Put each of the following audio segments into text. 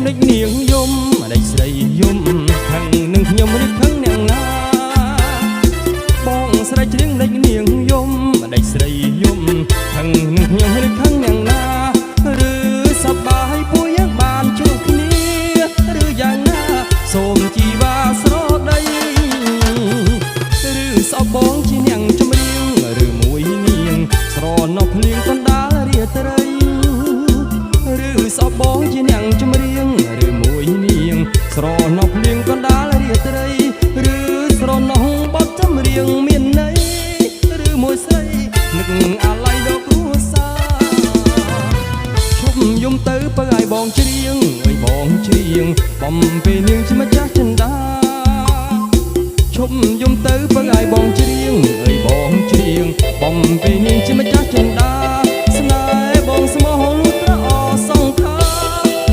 ដេចនាងយំដេចស្រីយំខាងនឹងខ្ញុំឬខាងអ្នកណាបងស្រីច្រៀងដេចនាងយំដេចស្រីយំខាងនឹងខ្ញុំឬខាងអ្នកណាឬសប្បាយពួកយើងបានជួបគ្នាឬយ៉ាងណាសូមជីវ៉ាស្រដីឬសោកបងជាអ្នកចម្រៀងឬមួយនាងស្រណោះភ្លៀងកណ្ដាលរាត្រីឬសោកបងជាអ្នកចម្រៀងឬមួយនាងស្រណោះភ្លៀងកណ្ដាលរាត្រីឬស្រណោះបទចម្រៀងមានន័យឬមួយស្រីនឹកអាឡ័យដល់គ្រួសារឈប់យំទៅបើឲ្យបងច្រៀងអើយបងច្រៀងបំពេលនាងជាម្ចាស់ចិន្តាឈប់យំទៅបើឲ្យបងច្រៀងអើយបងច្រៀងបំពេលនាងជាម្ចាស់ចិន្តាស្នេហ៍បងស្មោះលុះត្រអសងខា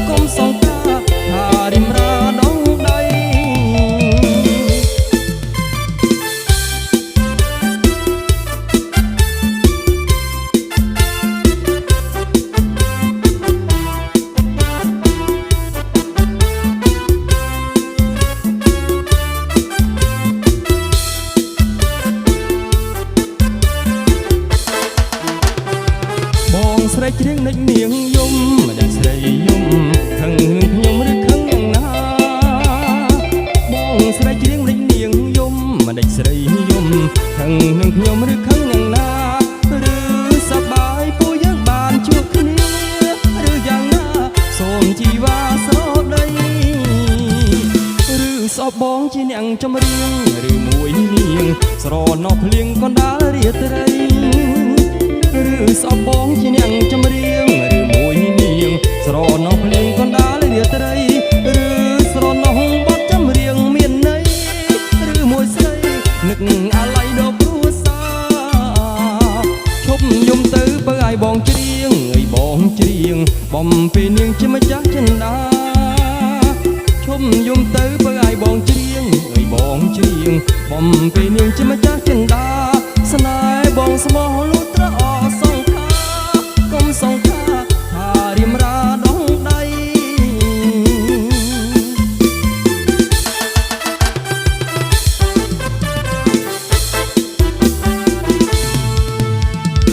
កុំសងខាថារិមរាដងដៃស្រីច្រៀងដេចនាងយំដេចស្រីយំខឹងនឹងខ្ញុំឬខឹងយ៉ាងណាបងស្រីច្រៀងដេចនាងយំដេចស្រីយំខឹងនឹងខ្ញុំឬខឹងយ៉ាងណាឬសប្បាយពួកយើងបានជួបគ្នាឬយ៉ាងណាសូមជីវ៉ាស្រដីឬសោកបងជាអ្នកចម្រៀងឬមួយនាងស្រណោះភ្លៀងកណ្ដាលរាត្រីឬសោកបងជាអ្នកចម្រៀងឬមួយនាងស្រណោះភ្លៀងកណ្ដាលរាត្រីឬស្រណោះបទចម្រៀងមានន័យឬមួយស្រីនឹកអាឡ័យដល់គ្រួសារឈប់យំទៅបើឲ្យបងច្រៀងអើយបងច្រៀងបំពេលនាងជាម្ចាស់ចិន្តាឈប់យំទៅបើឲ្យបងច្រៀងអើយបងច្រៀងបំពេលនាងជាម្ចាស់